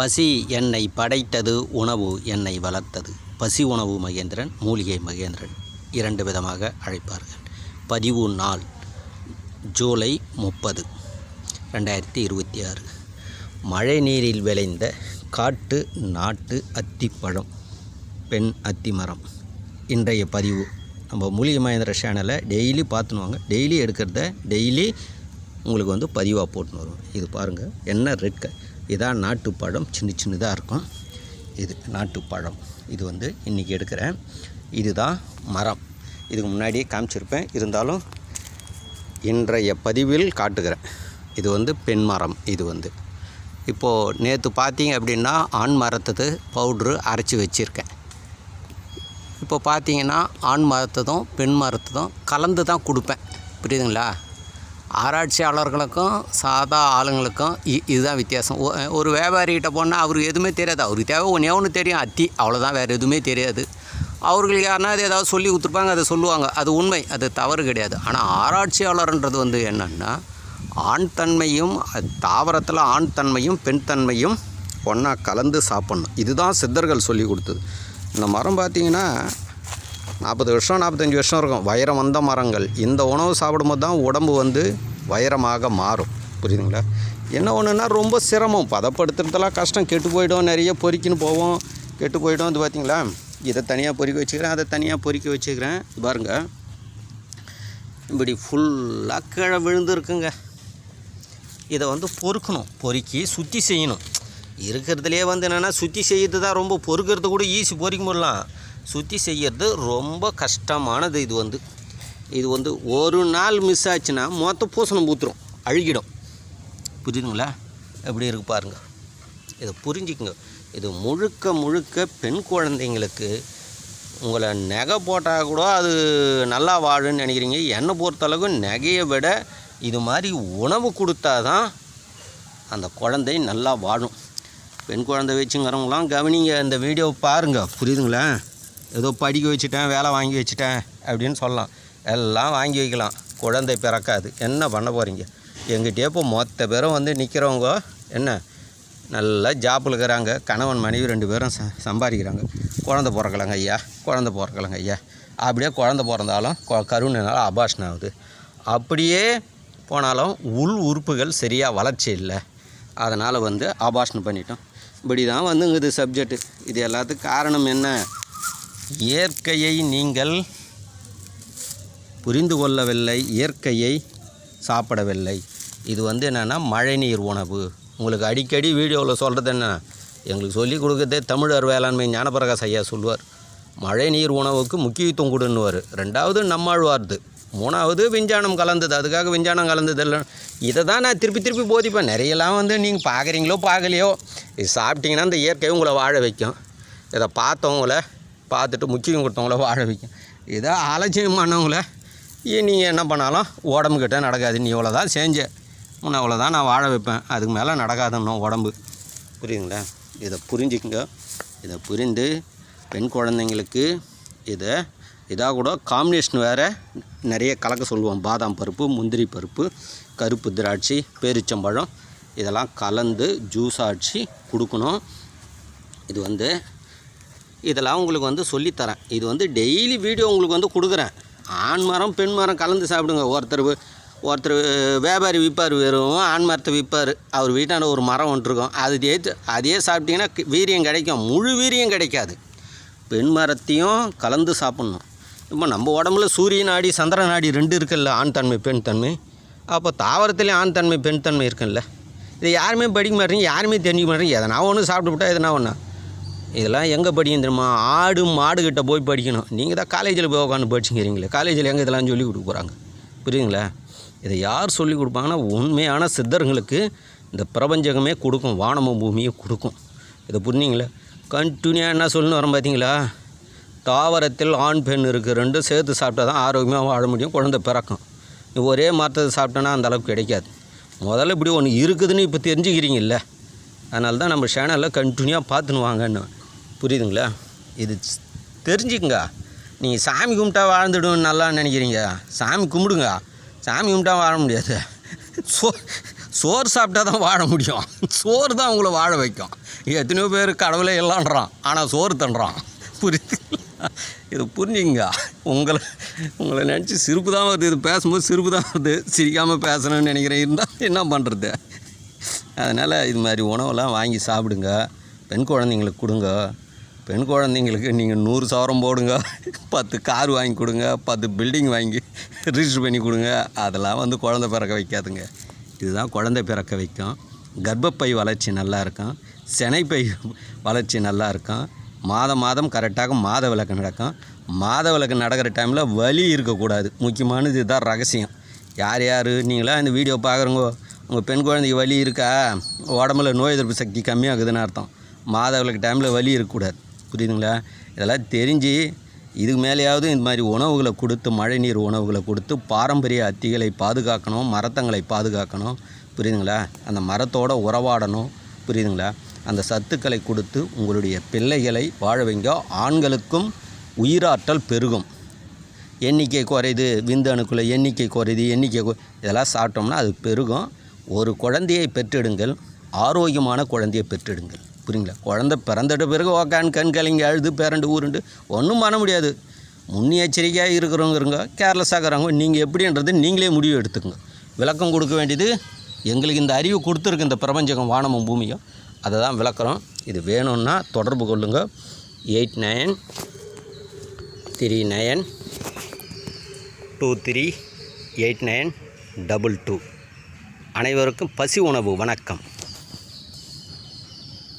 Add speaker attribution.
Speaker 1: பசி என்னை படைத்தது, உணவு என்னை வளர்த்தது. பசி உணவு மகேந்திரன், மூலிகை மகேந்திரன் 2 விதமாக அழைப்பார்கள். பதிவு நாள் ஜூலை 30, 2026. மழை நீரில் விளைந்த காட்டு நாட்டு அத்திப்பழம், பெண் அத்திமரம். இன்றைய பதிவு நம்ம மூலிகை மகேந்திர சேனலை டெய்லி பார்த்துனுவாங்க. டெய்லி எடுக்கிறத டெய்லி உங்களுக்கு பதிவாக போட்டுன்னு வருவோம். இது பாருங்கள், என்ன ரெட் இதான் நாட்டுப்பழம், சின்னதாக இருக்கும். இது நாட்டுப்பழம். இது இன்றைக்கி எடுக்கிறேன். இதுதான் மரம். இதுக்கு முன்னாடியே காமிச்சிருப்பேன், இருந்தாலும் இன்றைய பதிவில் காட்டுகிறேன். இது பெண் மரம். இது இப்போது நேற்று பார்த்தீங்க அப்படின்னா ஆண் மரத்துக்கு பவுட்ரு அரைச்சி வச்சுருக்கேன். இப்போ பார்த்தீங்கன்னா ஆண் மரத்ததும் பெண் மரத்ததும் கலந்து தான் கொடுப்பேன். புரியுதுங்களா? ஆராய்ச்சியாளர்களுக்கும் சாதா ஆளுங்களுக்கும் இதுதான் வித்தியாசம். ஒரு வியாபாரிகிட்ட போனால் அவருக்கு எதுவுமே தெரியாது. அவருக்கு தேவை ஒன்று தெரியும், அத்தி, அவ்வளோதான், வேறு எதுவுமே தெரியாது. அவர்களுக்கு யாருனா அது ஏதாவது சொல்லி கொடுத்துருப்பாங்க, அதை சொல்லுவாங்க. அது உண்மை, அது தவறு கிடையாது. ஆனால் ஆராய்ச்சியாளர்ன்றது என்னென்னா, ஆண் தன்மையும் தாவரத்தில் ஆண் தன்மையும் பெண் தன்மையும் ஒன்றா கலந்து சாப்பிட்ணும். இதுதான் சித்தர்கள் சொல்லி கொடுத்தது. இந்த மரம் பார்த்திங்கன்னா 40 வருஷம் 45 வருஷம் இருக்கும். வைரம் வந்த மரங்கள். இந்த உணவு சாப்பிடும்போது தான் உடம்பு வைரமாக மாறும். புரியுதுங்களா? என்ன ஒன்றுன்னா ரொம்ப சிரமம், பதப்படுத்துறதெல்லாம் கஷ்டம். கெட்டு போய்டும், நிறைய பொறிக்கின்னு போவோம், கெட்டு போய்டும். இது பார்த்திங்களா, இதை தனியாக பொறிக்க வச்சுக்கிறேன், அதை தனியாக பொறிக்க வச்சுக்கிறேன். பாருங்கள், இப்படி ஃபுல்லாக கீழே விழுந்துருக்குங்க. இதை பொறுக்கணும், பொறுக்கி சுற்றி செய்யணும். இருக்கிறதுலே என்னென்னா சுற்றி செய்யறது தான் ரொம்ப, பொறுக்கிறது கூட ஈஸி, பொறிக்க முடியலாம். சுற்றி செய்கிறது ரொம்ப கஷ்டமானது. இது ஒரு நாள் மிஸ் ஆச்சுன்னா மொத்தம் பூசணம் ஊற்றுரும், அழுகிடும். புரியுதுங்களா? எப்படி இருக்குது பாருங்கள். இதை புரிஞ்சுக்குங்க. இது முழுக்க பெண் குழந்தைங்களுக்கு உங்களை நகை போட்டால் கூட அது நல்லா வாழுன்னு நினைக்கிறீங்க. என்னை பொறுத்தளவுக்கு நகையை விட இது மாதிரி உணவு கொடுத்தா தான் அந்த குழந்தை நல்லா வாழும். பெண் குழந்தை வச்சுங்கிறவங்களாம் கவனிங்க, இந்த வீடியோவை பாருங்கள். புரியுதுங்களா? ஏதோ படிக்க வச்சுட்டேன், வேலை வாங்கி வச்சுட்டேன் அப்படின்னு சொல்லலாம். எல்லாம் வாங்கி வைக்கலாம், குழந்தை பிறக்காது. என்ன பண்ண போகிறீங்க? எங்கிட்டே இப்போ மொத்த பேரும் நிற்கிறவங்க என்ன நல்லா ஜாப்பில் இருக்கிறாங்க. கணவன் மனைவி 2 பேரும் சம்பாதிக்கிறாங்க. குழந்தை பிறக்கலங்க ஐயா. அப்படியே குழந்தை பிறந்தாலும் கருணைனாலும் அபாஷன் ஆகுது. அப்படியே போனாலும் உள் உறுப்புகள் சரியாக வளர்ச்சி இல்லை. அதனால் அபாஷன் பண்ணிட்டோம். இப்படி தான் இது சப்ஜெக்டு. இது எல்லாத்துக்கும் காரணம் என்ன? இயற்கையை நீங்கள் புரிந்து கொள்ளவில்லை, இயற்கையை சாப்பிடவில்லை. இது என்னென்னா மழைநீர் உணவு. உங்களுக்கு அடிக்கடி வீடியோவில் சொல்கிறது என்ன, எங்களுக்கு சொல்லிக் கொடுக்குறதே தமிழர் வேளாண்மை ஞானபிரகாஷ் ஐயா சொல்லுவார். மழைநீர் உணவுக்கு முக்கியத்துவம் கொடுன்னுவார். 2வது நம்மாழ்வார்து, 3வது விஞ்ஞானம் கலந்தது. அதுக்காக விஞ்ஞானம் கலந்தது இல்லை. இதை தான் நான் திருப்பி போதிப்பேன். நிறையெல்லாம் நீங்கள் பார்க்குறீங்களோ பார்க்கலையோ, இது சாப்பிட்டீங்கன்னா இந்த இயற்கையை உங்களை வாழ வைக்கும். இதை பார்த்தவங்கள பார்த்துட்டு முக்கியம் கொடுத்தவங்கள வாழ வைக்கும். இதை அலட்சியம் பண்ணவங்கள நீங்கள் என்ன பண்ணாலும் உடம்புக்கிட்ட நடக்காது. நீ இவ்வளோ தான் செஞ்ச, உன்னை அவ்வளோ தான் நான் வாழ வைப்பேன், அதுக்கு மேலே நடக்காதுன்னு உடம்பு. புரியுதுங்களா? இதை புரிஞ்சுக்குங்க. இதை புரிந்து பெண் குழந்தைங்களுக்கு இதாக கூட காம்பினேஷன் வேறு நிறைய கலக்க சொல்லுவோம். பாதாம் பருப்பு, முந்திரி பருப்பு, கருப்பு திராட்சை, பேரிச்சம்பழம் இதெல்லாம் கலந்து ஜூஸ் ஆச்சு கொடுக்கணும். இது இதெல்லாம் உங்களுக்கு சொல்லித்தரேன். இது டெய்லி வீடியோ உங்களுக்கு கொடுக்குறேன். ஆண் மரம் பெண் மரம் கலந்து சாப்பிடுங்க. ஒருத்தர் வியாபாரி விற்பார், வெறும் ஆண் மரத்தை விற்பார். அவர் வீட்டாண்ட ஒரு மரம் ஒன்று இருக்கும், அதே சாப்பிட்டிங்கன்னா வீரியம் கிடைக்கும். முழு வீரியம் கிடைக்காது. பெண் மரத்தையும் கலந்து சாப்பிட்ணும். இப்போ நம்ம உடம்புல சூரிய நாடி சந்திர நாடி 2 இருக்குல்ல, ஆண் தன்மை பெண் தன்மை. அப்போ தாவரத்துலேயும் ஆண் தன்மை பெண் தன்மை இருக்குல்ல. இதை யாருமே படிக்க மாட்டேங்க, யாருமே தெரிஞ்சுக்க மாட்டேங்க. எதனா ஒன்று சாப்பிட்டுவிட்டா எதனா ஒன்றா. இதெல்லாம் எங்கே படிக்கணும் தெரியுமா? ஆடு மாடுகிட்ட போய் படிக்கணும். நீங்கள் தான் காலேஜில் போய் உட்காந்து படிச்சுக்கிறீங்களே, காலேஜில் எங்கே இதெல்லாம் சொல்லிக் கொடுக்க போகிறாங்க? புரியுதுங்களா? இதை யார் சொல்லிக் கொடுப்பாங்கன்னா, உண்மையான சித்தர்களுக்கு இந்த பிரபஞ்சகமே கொடுக்கும், வானமும் பூமியும் கொடுக்கும். இதை புரிஞ்சிங்களா? கண்டினியூவாக என்ன சொல்லணும் வரோம் பார்த்தீங்களா? தாவரத்தில் ஆண் பெண் இருக்குது, 2 சேர்த்து சாப்பிட்டா தான் ஆரோக்கியமாக வாழ முடியும், குழந்தை பிறக்கும். ஒரே மரத்தை சாப்பிட்டோன்னா அந்த அளவுக்கு கிடைக்காது. முதல்ல இப்படி ஒன்று இருக்குதுன்னு இப்போ தெரிஞ்சுக்கிறீங்கல்ல, அதனால தான் நம்ம சேனலில் கண்டினியூவாக பார்த்துன்னு வாங்கன்னு. புரியுதுங்களா? இது தெரிஞ்சுக்குங்க. நீங்கள் சாமி கும்பிட்டா வாழ்ந்துடும் நல்லா நினைக்கிறீங்க. சாமி கும்பிடுங்க, சாமி கும்பிட்டா வாழ முடியாது. சோறு சாப்பிட்டா தான் வாழ முடியும். சோறு தான் உங்களை வாழ வைக்கும். எத்தனையோ பேர் கடவுளே இல்லைன்றான், ஆனால் சோறு தண்டுறான். புரியுது? இது புரிஞ்சுங்க. உங்களை நினச்சி சிரிப்பு தான் வருது. இது பேசும்போது சிரிப்பு தான் வருது. சிரிக்காமல் பேசணும்னு நினைக்கிறேன். இருந்தால் என்ன பண்ணுறது? அதனால் இது மாதிரி உணவெல்லாம் வாங்கி சாப்பிடுங்க. பெண் குழந்தைங்களுக்கு கொடுங்க. பெண் குழந்தைங்களுக்கு நீங்கள் 100 சவரம் போடுங்க, 10 கார் வாங்கி கொடுங்க, 10 பில்டிங் வாங்கி ரிஜிஸ்டர் பண்ணி கொடுங்க. அதெல்லாம் வந்து குழந்தை பிறக்க வைக்காதுங்க. இதுதான் குழந்தை பிறக்க வைக்கும். கர்ப்பப்பை வளர்ச்சி நல்லா இருக்கும். சினைப்பை வளர்ச்சி நல்லா இருக்கும். மாதம் கரெக்டாக மாத விளக்கு நடக்கும். மாத விளக்கு நடக்கிற டைமில் வலி இருக்கக்கூடாது. முக்கியமானது இதுதான் ரகசியம். யார் நீங்களாம் இந்த வீடியோ பார்க்குறவங்க உங்கள் பெண் குழந்தைக்கு வலி இருக்கா, உடம்புல நோய் எதிர்ப்பு சக்தி கம்மியாகுதுன்னு அர்த்தம். மாத விளக்கு டைமில் வலி இருக்கக்கூடாது. புரியுதுங்களா? இதெல்லாம் தெரிஞ்சு இதுக்கு மேலேயாவது இந்த மாதிரி உணவுகளை கொடுத்து, மழைநீர் உணவுகளை கொடுத்து பாரம்பரிய அத்திகளை பாதுகாக்கணும், மரத்தங்களை பாதுகாக்கணும். புரியுதுங்களா? அந்த மரத்தோடு உறவாடணும். புரியுதுங்களா? அந்த சத்துக்களை கொடுத்து உங்களுடைய பிள்ளைகளை வாழ வைங்க. ஆண்களுக்கும் உயிராற்றல் பெருகும். எண்ணிக்கை குறையுது, விந்தணுக்களை எண்ணிக்கை குறையுது, இதெல்லாம் சாப்பிட்டோம்னா அது பெருகும். ஒரு குழந்தையை பெற்றெடுங்கள், ஆரோக்கியமான குழந்தையை பெற்றெடுங்கள். புரியுங்களா? குழந்தை பிறந்துட்ட பிறகு உக்கான்னு கண் கலங்கி அழுது பேரண்டு ஊருண்டு ஒன்றும் பண்ண முடியாது. முன்னெச்சரிக்கையாக இருக்கிறவங்க கேர்லெஸ்ஸாக இருக்கிறவங்க நீங்கள் எப்படின்றது நீங்களே முடிவு எடுத்துக்கோங்க. விளக்கம் கொடுக்க வேண்டியது எங்களுக்கு இந்த அறிவு கொடுத்துருக்கு இந்த பிரபஞ்சகம், வானமும் பூமியும். அதை தான் விளக்குறோம். இது வேணும்னா தொடர்பு கொள்ளுங்கள். 8939238922. அனைவருக்கும் பசி உணவு வணக்கம்.